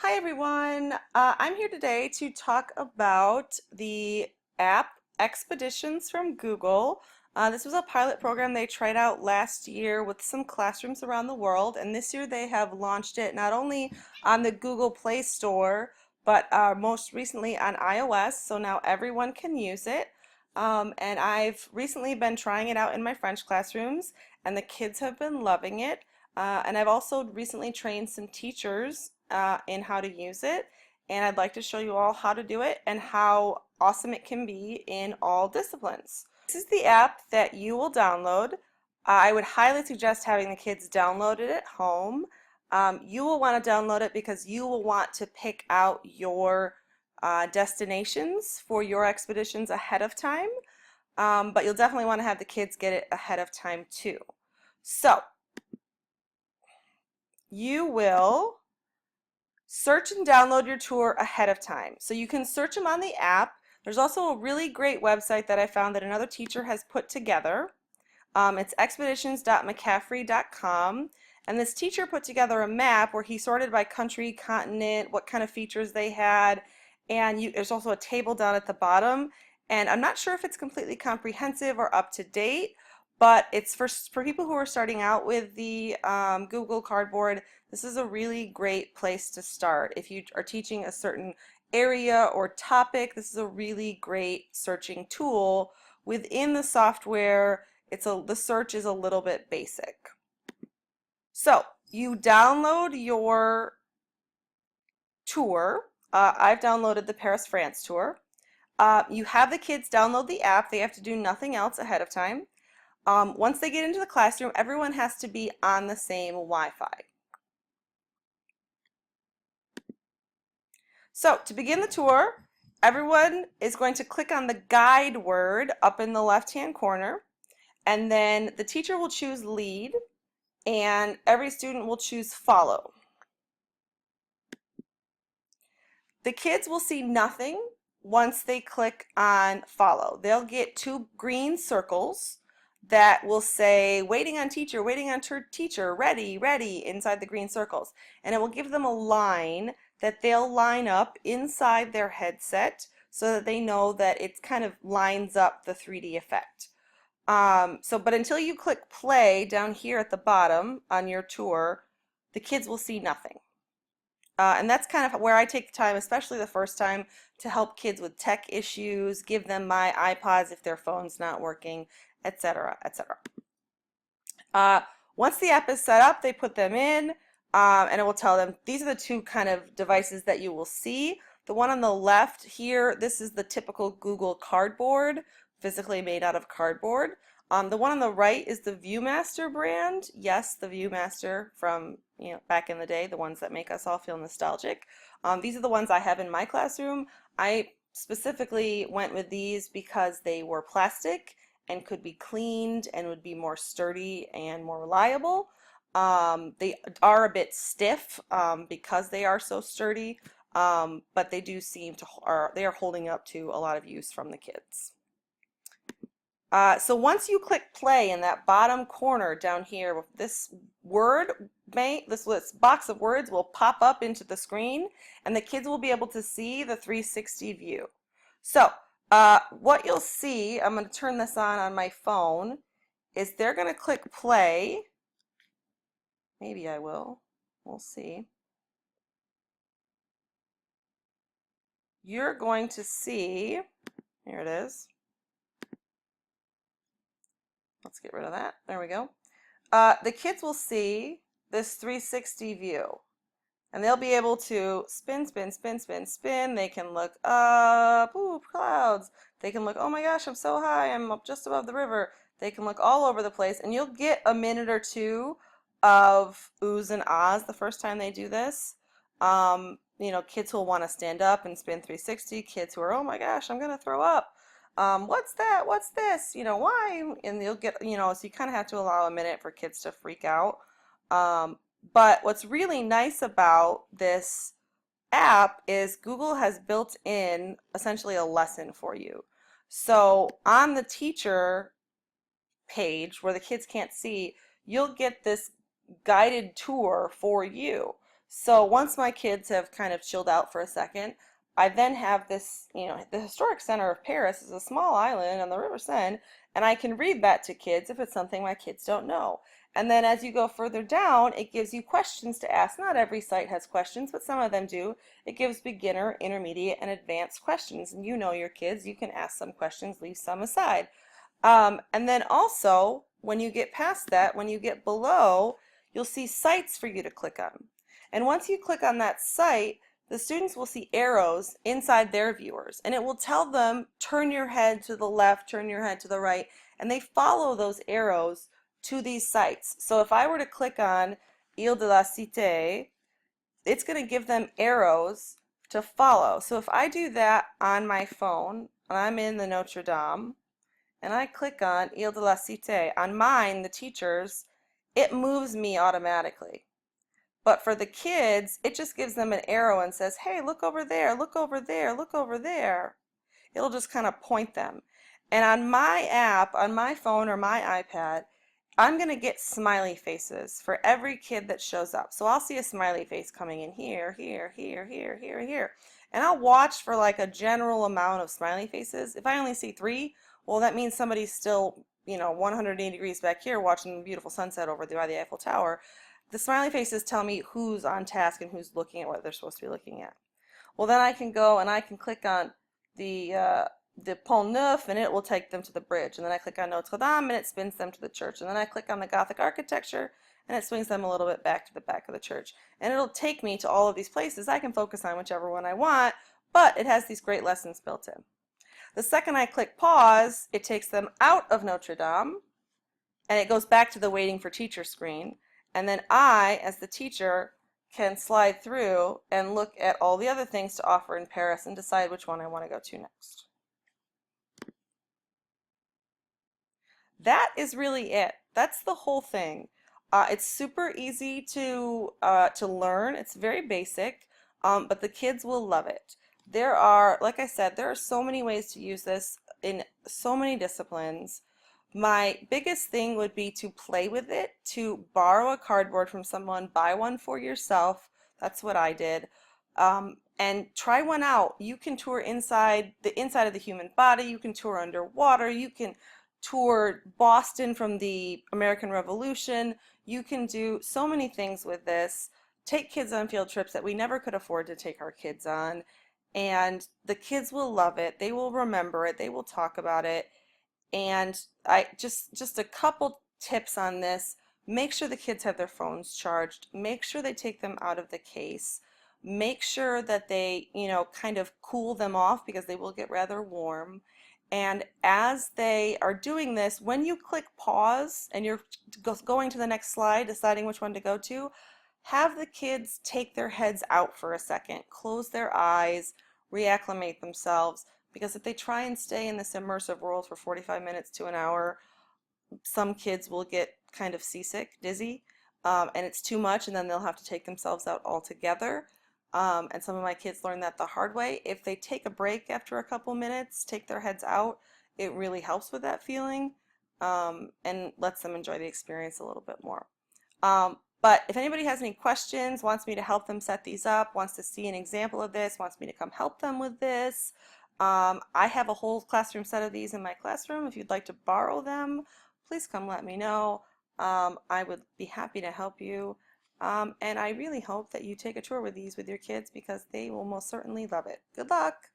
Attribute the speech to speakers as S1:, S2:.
S1: Hi everyone, I'm here today to talk about the app Expeditions from Google. This was a pilot program they tried out last year with some classrooms around the world, and this year they have launched it not only on the Google Play Store, but most recently on iOS, so now everyone can use it. And I've recently been trying it out in my French classrooms, and the kids have been loving it. And I've also recently trained some teachers in how to use it, and I'd like to show you all how to do it and how awesome it can be in all disciplines. This is the app that you will download. I would highly suggest having the kids download it at home. You will want to download it because you will want to pick out your destinations for your expeditions ahead of time, but you'll definitely want to have the kids get it ahead of time too. So you will search and download your tour ahead of time. So you can search them on the app. There's also a really great website that I found that another teacher has put together. It's expeditions.mccaffrey.com, and this teacher put together a map where he sorted by country, continent, what kind of features they had, and there's also a table down at the bottom. And I'm not sure if it's completely comprehensive or up to date, but it's for people who are starting out with the Google Cardboard. This is a really great place to start. If you are teaching a certain area or topic, this is a really great searching tool. Within the software, the search is a little bit basic. So you download your tour. I've downloaded the Paris, France tour. You have the kids download the app. They have to do nothing else ahead of time. Once they get into the classroom, everyone has to be on the same Wi-Fi. So to begin the tour, everyone is going to click on the guide word up in the left-hand corner, and then the teacher will choose lead, and every student will choose follow. The kids will see nothing once they click on follow. They'll get two green circles that will say waiting on teacher, ready, ready inside the green circles. And it will give them a line that they'll line up inside their headset so that they know that it kind of lines up the 3D effect. But until you click play down here at the bottom on your tour, the kids will see nothing. And that's kind of where I take the time, especially the first time, to help kids with tech issues, give them my iPods if their phone's not working, etc., etc. Once the app is set up, they put them in, and it will tell them these are the two kind of devices that you will see. The one on the left here, this is the typical Google Cardboard, physically made out of cardboard. The one on the right is the ViewMaster brand. Yes, the ViewMaster from back in the day, the ones that make us all feel nostalgic. These are the ones I have in my classroom. I specifically went with these because they were plastic and could be cleaned and would be more sturdy and more reliable. They are a bit stiff because they are so sturdy, but they do seem to they are holding up to a lot of use from the kids. So once you click play in that bottom corner down here, this box of words will pop up into the screen, and the kids will be able to see the 360 view. So what you'll see, I'm going to turn this on my phone, is they're going to click play. Maybe I will. We'll see. You're going to see, here it is. Let's get rid of that. There we go. The kids will see this 360 view, and they'll be able to spin, spin, spin, spin, spin. They can look up, ooh, clouds. They can look, oh my gosh, I'm so high, I'm up just above the river. They can look all over the place, and you'll get a minute or two of oohs and ahs the first time they do this. Kids who will want to stand up and spin 360, kids who are, oh my gosh, I'm gonna throw up. What's that? What's this? Why? And you'll get, so you kind of have to allow a minute for kids to freak out. But what's really nice about this app is Google has built in essentially a lesson for you. So on the teacher page where the kids can't see, you'll get this guided tour for you. So once my kids have kind of chilled out for a second, I then have this, the historic center of Paris is a small island on the River Seine, and I can read that to kids if it's something my kids don't know. And then as you go further down, it gives you questions to ask. Not every site has questions, but some of them do. It gives beginner, intermediate, and advanced questions. And you know your kids, you can ask some questions, leave some aside. And then also, when you get past that, when you get below, you'll see sites for you to click on. And once you click on that site, the students will see arrows inside their viewers, and it will tell them, turn your head to the left, turn your head to the right, and they follow those arrows to these sites. So if I were to click on Ile de la Cité, it's going to give them arrows to follow. So if I do that on my phone, and I'm in the Notre Dame, and I click on Ile de la Cité, on mine, the teachers, it moves me automatically. But for the kids, it just gives them an arrow and says, hey, look over there, look over there, look over there. It'll just kind of point them. And on my app, on my phone or my iPad, I'm going to get smiley faces for every kid that shows up. So I'll see a smiley face coming in here, here, here, here, here, here. And I'll watch for like a general amount of smiley faces. If I only see 3, well, that means somebody's still, 180 degrees back here watching the beautiful sunset over the Eiffel Tower. The smiley faces tell me who's on task and who's looking at what they're supposed to be looking at. Well, then I can go and I can click on the Pont Neuf, and it will take them to the bridge. And then I click on Notre Dame and it spins them to the church. And then I click on the Gothic architecture and it swings them a little bit back to the back of the church. And it'll take me to all of these places. I can focus on whichever one I want, but it has these great lessons built in. The second I click pause, it takes them out of Notre Dame and it goes back to the waiting for teacher screen. And then I, as the teacher, can slide through and look at all the other things to offer in Paris and decide which one I want to go to next. That is really it. That's the whole thing. It's super easy to learn. It's very basic, but the kids will love it. There are, like I said, there are so many ways to use this in so many disciplines. My biggest thing would be to play with it, to borrow a cardboard from someone, buy one for yourself. That's what I did. And try one out. You can tour the inside of the human body. You can tour underwater. You can tour Boston from the American Revolution. You can do so many things with this. Take kids on field trips that we never could afford to take our kids on. And the kids will love it. They will remember it. They will talk about it. And I just a couple tips on this. Make sure the kids have their phones charged. Make sure they take them out of the case. Make sure that they, kind of cool them off because they will get rather warm. And as they are doing this, when you click pause and you're going to the next slide, deciding which one to go to, have the kids take their heads out for a second, close their eyes, reacclimate themselves, because if they try and stay in this immersive world for 45 minutes to an hour, some kids will get kind of seasick, dizzy, and it's too much, and then they'll have to take themselves out altogether. And some of my kids learned that the hard way. If they take a break after a couple minutes, take their heads out, it really helps with that feeling, and lets them enjoy the experience a little bit more. But if anybody has any questions, wants me to help them set these up, wants to see an example of this, wants me to come help them with this, I have a whole classroom set of these in my classroom. If you'd like to borrow them, please come let me know. I would be happy to help you. And I really hope that you take a tour with these with your kids because they will most certainly love it. Good luck!